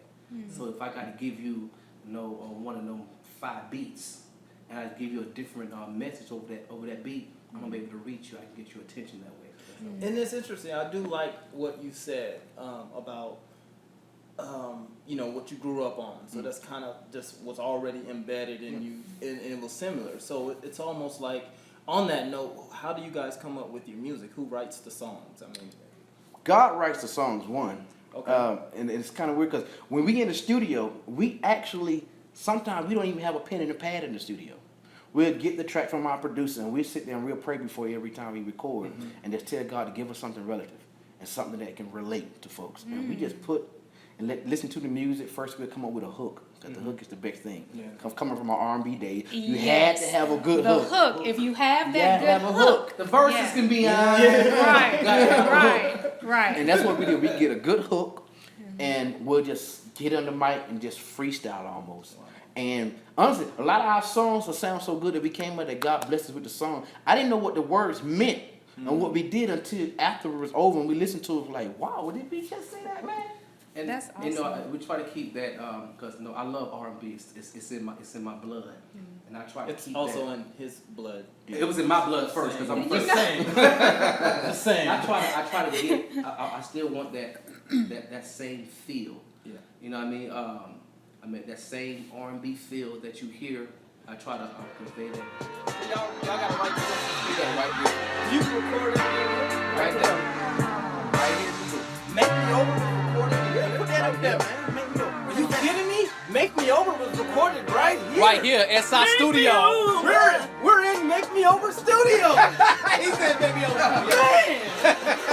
So if I got to give you, one of them 5 beats, and I give you a different message over that beat, I'm gonna be able to reach you. I can get your attention that way. And it's interesting. I do like what you said about what you grew up on. So that's kind of just what's already embedded in you, and it was similar. So it's almost like, on that note, how do you guys come up with your music? Who writes the songs? I mean, God writes the songs, one. Okay. And it's kind of weird because when we in the studio, we actually, sometimes we don't even have a pen and a pad in the studio. We'll get the track from our producer and we'll sit there and we'll pray before every time we record and just tell God to give us something relative and something that can relate to folks. And we just put and listen to the music. First we'll come up with a hook. Because the hook is the big thing. Yeah. Coming from our R&B days, you Yes. had to have a good The hook. hook. If you have that You good have a hook. The verses Yeah. can be Right. And that's what we do. We get a good hook, and we'll just get on the mic and just freestyle almost. And honestly, a lot of our songs will sound so good that we came up that God blessed us with the song. I didn't know what the words meant and what we did until after it was over and we listened to it. Like, wow, did we just say that, man? And That's you know, awesome. we try to keep that because I love R&B. It's in my blood, and I try to It's keep also that. in his blood. It was in my blood first because I'm The first. same. The same. I try to get. I still want that same feel. Yeah. You know what I mean? That same R&B feel that you hear. I try to convey that. Y'all gotta write this. We got right here. You recorded Right there. Right here. Make Me Over was recorded. Yeah, put that up there, man. Make Me Over. Are you kidding me? Make Me Over was recorded right here. Right here, SI Studio. We're in Make Me Over Studio. He said Make Me Over.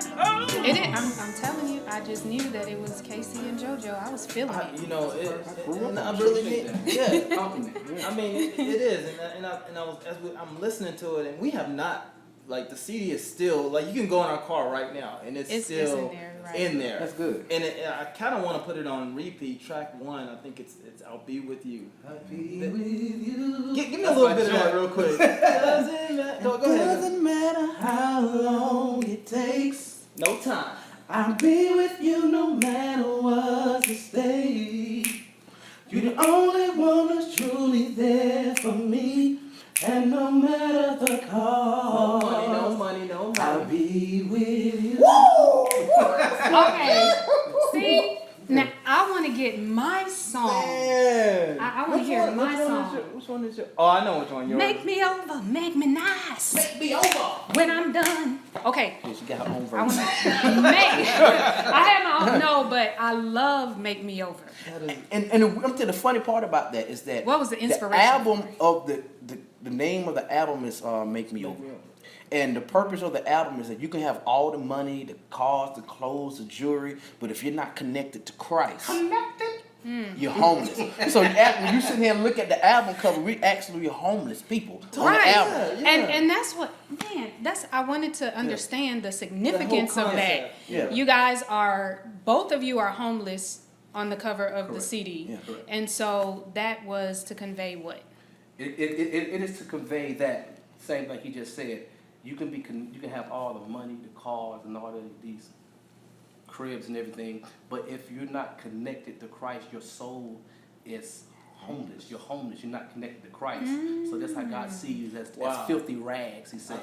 I'm telling you, I just knew that it was Casey and JoJo. I was feeling it. You know, I really did. Yeah, I mean, it is, and I was I'm listening to it, and we have not. Like the CD is still like you can go in our car right now, and it's still in there, right? in there. That's good. And I kind of want to put it on repeat. Track 1, I think it's I'll Be With You. I'll be with you. Give me a little bit of that real quick. Doesn't matter. Go ahead. Doesn't matter how long it takes. No time. I'll be with you no matter what's at stake. You're the only one that's truly there for me. And no matter the cost, No money. I'll be with you. Okay. See? Now, I want to get my song. Man. I want to hear my song. Which one is your? Oh, I know which one yours. Make me over, make me nice. Make me over. When I'm done. Okay. Yeah, she got her own I version. want to I have my own, no, but I love Make Me Over. And the funny part about that is that What was the inspiration? The album of the name of the album is Make Me Over. And the purpose of the album is that you can have all the money, the cars, the clothes, the jewelry, but if you're not connected to Christ, you're homeless. So when you sit here and look at the album cover, we actually are homeless people on the album. And that's what, man, I wanted to understand the significance of that. Yeah. You guys both of you are homeless on the cover of the CD. Yeah. And so that was to convey what? It is to convey that same like he just said. You can have all the money, the cars, and all of these cribs and everything, but if you're not connected to Christ, your soul is homeless. You're homeless. You're not connected to Christ. So that's how God sees you as filthy rags. He says.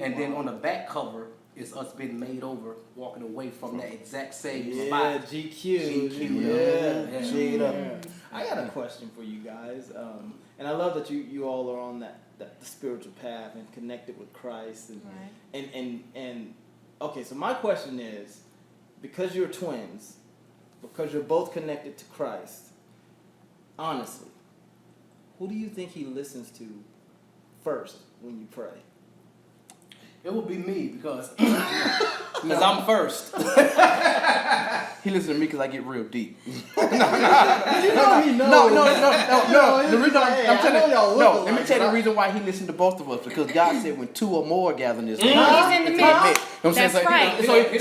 And then on the back cover is us being made over, walking away from that exact same spot. GQ. I got a question for you guys, and I love that you all are on that the spiritual path and connected with Christ, and okay. So my question is, because you're twins, because you're both connected to Christ, honestly, who do you think He listens to first when you pray? It would be me because I'm first. He listens to me because I get real deep. You know he knows. No. The reason I'm telling you, y'all no. look Let me alike, tell you the right? reason why he listened to both of us, because God said when two or more gather in His name, He's in the it's midst. a mix. You know what I'm saying? That's right. So if he,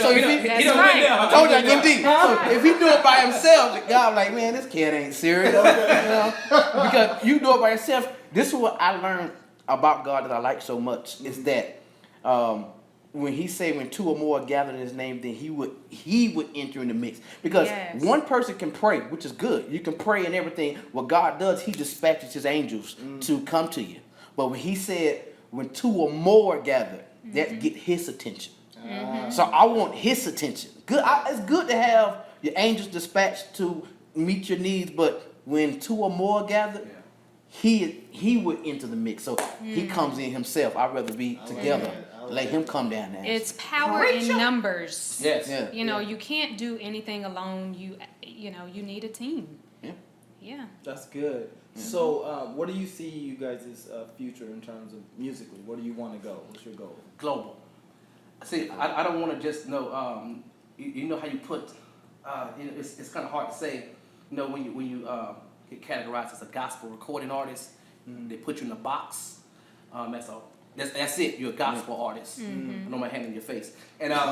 That's right. I told you I go deep. So if he do it by himself, God like, man, this kid ain't serious. You know? Because you do it by yourself. This is what I learned about God that I like so much is that when He say when two or more are gathered in His name, then He would enter in the mix. Because one person can pray, which is good. You can pray and everything. What God does, He dispatches His angels to come to you. But when He said when two or more gather, that get His attention. So I want His attention. It's good to have your angels dispatched to meet your needs, but when two or more gather, He would enter the mix. So He comes in Himself. I'd rather be together. Let Him come down there. It's power in numbers. Yes. Yeah. You know, you can't do anything alone. You know, you need a team. Yeah. Yeah. That's good. So, what do you see you guys' future in terms of musically? Where do you want to go? What's your goal? Global. See, I don't want to just know. You know how you put. You know, it's kind of hard to say. You know, when you get categorized as a gospel recording artist, they put you in a box. That's it. You're a gospel artist. I know my hand in your face. And but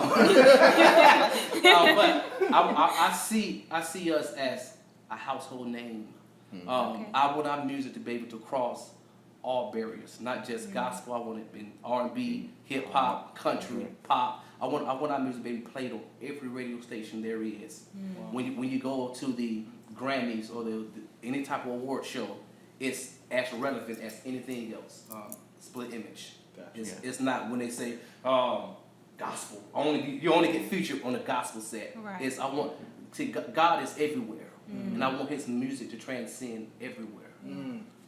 I see us as a household name. I want our music to be able to cross all barriers, not just gospel. I want it in R&B, hip hop, country, pop. I want our music to be played on every radio station there is. When you go to the Grammys or any type of award show, it's as relevant as anything else. Split Image. It's not when they say gospel. You only get featured on a gospel set. Right. God is everywhere, and I want His music to transcend everywhere.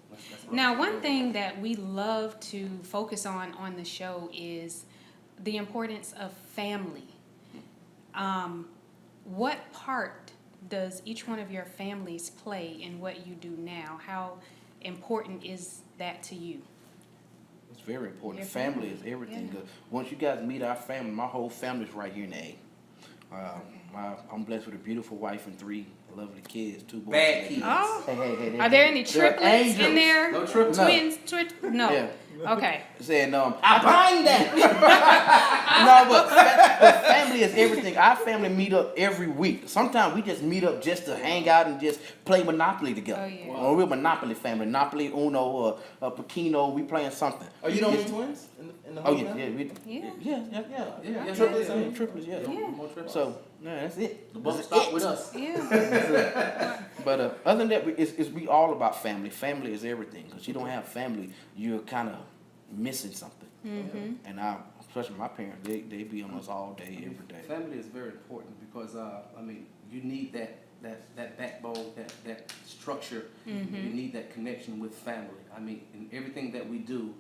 That's what Now, one thing that we love to focus on the show is the importance of family. What part does each one of your families play in what you do now? How important is that to you? It's very important. Your Family is everything. Yeah. Good. Once you guys meet our family, my whole family's right here in the A. I'm blessed with a beautiful wife and 3 lovely kids, 2 boys. Bad kids. Oh. Hey, Are there any they're triplets in angels. there? No triplets. Twins? No. Yeah. Okay. Saying I bind that. no, but family is everything. Our family meet up every week. Sometimes we just meet up just to hang out and just play Monopoly together. Oh, yeah. Or we're a Monopoly family. Monopoly, Uno, or Pekino. We playing something. Are you the only twins in the Oh home yeah, now? yeah. Triplets, yeah. More triplets. So that's it. The buck stop with us. Yeah. But other than that, it's we all about family. Family is everything. Because you don't have family, you're kind of missing something. And especially my parents, they be on us all day, every day. Family is very important because you need that backbone, that structure. You need that connection with family. In everything that we do.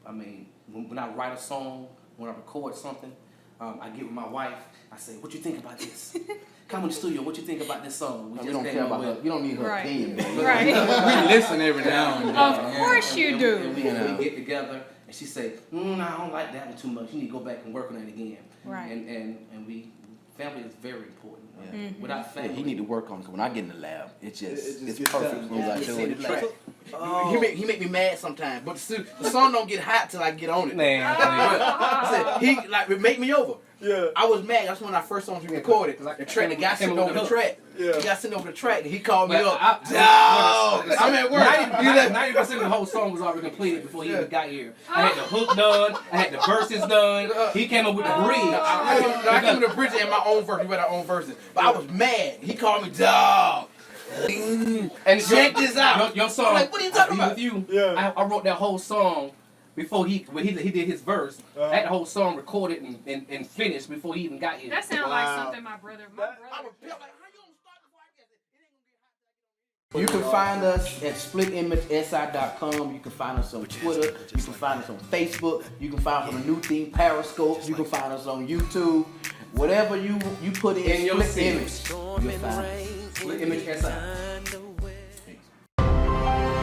When I write a song, when I record something, I get with my wife. I say, "What you think about this? Come in the studio. What you think about this song?" We don't care about her. You don't need her opinion, baby. Right. We listen every now and then. Of course you do. And we get together, and she say, "I don't like that one too much. You need to go back and work on that again." Right. And family is very important. Without family, he need to work on it. 'Cause when I get in the lab, it's gets perfect. done. As soon as I show it. It's like, He make me mad sometimes, but the song don't get hot till I get on it. Man, He make me over. Yeah. I was mad. That's when our first songs we recorded. The track, the guy sitting over the track. Yeah. He got sitting over the track, and he called me But up. I'm at work. 90% of the whole song was already completed before he even got here. I had the hook done. I had the verses done. He came up with the bridge. I came with the bridge and my own verse. We had our own verses. But I was mad. He called me dog. And check this out. Your song. I'm like, what are you talking about? With you, Yeah. I wrote that whole song before he did his verse. I had the whole song recorded and finished before he even got here. That sounds like something my brother. You can find us at splitimagesi.com. You can find us on Twitter. You can find us on Facebook. You can find us on the new thing, Periscope. You can find us on YouTube. Whatever you put in your Split Image, you'll find us. Split Image SI.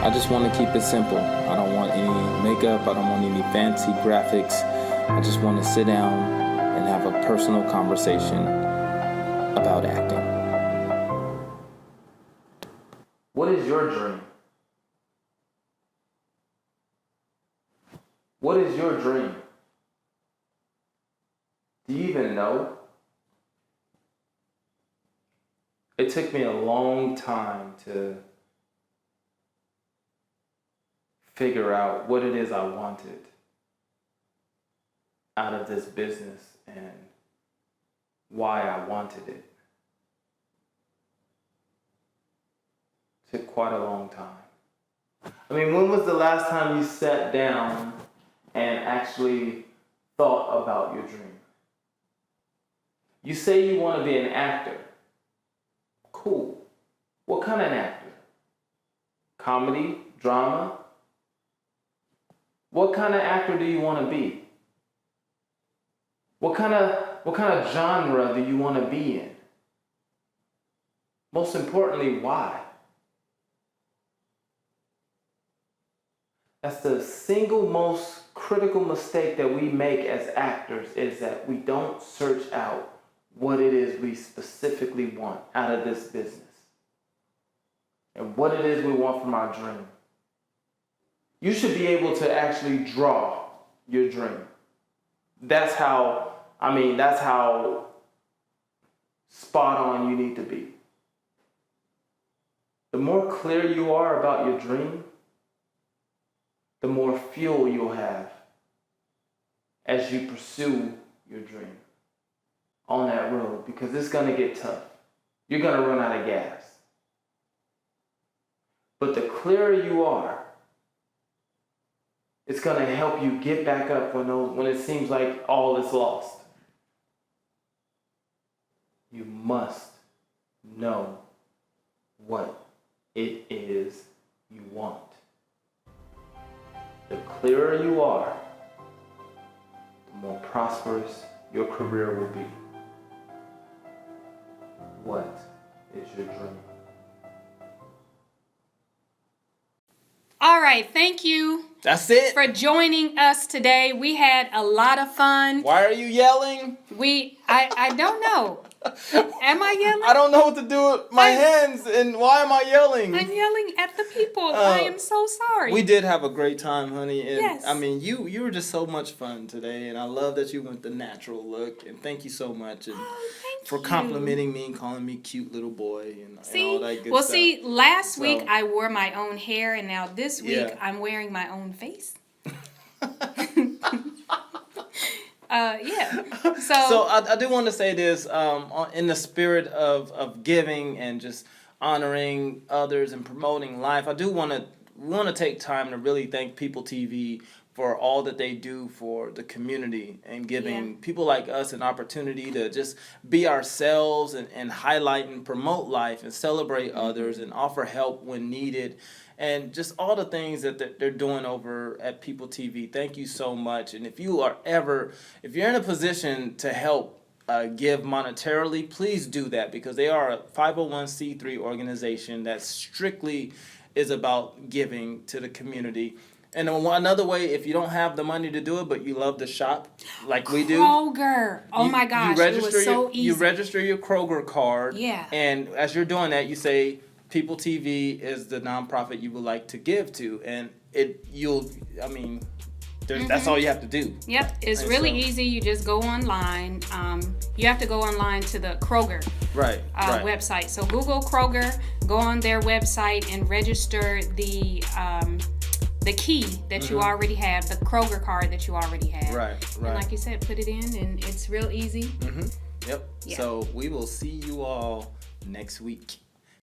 I just want to keep it simple. I don't want any makeup. I don't want any fancy graphics. I just want to sit down and have a personal conversation about acting. What is your dream? What is your dream? Do you even know? It took me a long time to figure out what it is I wanted out of this business and why I wanted it. Took quite a long time. I mean, when was the last time you sat down and actually thought about your dream? You say you want to be an actor. Cool. What kind of an actor? Comedy? Drama? What kind of actor do you want to be? What kind of genre do you want to be in? Most importantly, why? That's the single most critical mistake that we make as actors, is that we don't search out what it is we specifically want out of this business and what it is we want from our dream. You should be able to actually draw your dream. That's how spot on you need to be. The more clear you are about your dream, the more fuel you'll have as you pursue your dream on that road, because it's gonna get tough. You're gonna run out of gas. But the clearer you are, it's gonna help you get back up when it seems like all is lost. You must know what it is you want. The clearer you are, the more prosperous your career will be. What is your dream? All right, thank you. That's it. For joining us today. We had a lot of fun. Why are you yelling? I don't know. Am I yelling? I don't know what to do with my hands, and why am I yelling? I'm yelling at the people. I am so sorry. We did have a great time, honey. And yes. I mean, you were just so much fun today, and I love that you went the natural look. And thank you so much, and for complimenting me and calling me cute little boy and all that good stuff. See, last week I wore my own hair, and now this week I'm wearing my own face. So I do want to say this in the spirit of giving and just honoring others and promoting life. I do want to take time to really thank People TV for all that they do for the community and giving people like us an opportunity to just be ourselves and highlight and promote life and celebrate others and offer help when needed. And just all the things that they're doing over at People TV. Thank you so much. And if you're in a position to help give monetarily, please do that, because they are a 501c3 organization that strictly is about giving to the community. And another way, if you don't have the money to do it, but you love to shop like we do. Kroger. Oh my gosh, it was so easy. You register your Kroger card. Yeah. And as you're doing that, you say, People TV is the nonprofit you would like to give to, and that's all you have to do. Yep, it's really easy. You just go online. You have to go online to the Kroger website. So Google Kroger, go on their website and register the key that you already have, the Kroger card that you already have. Right. And like you said, put it in, and it's real easy. Yep. Yeah. So we will see you all next week.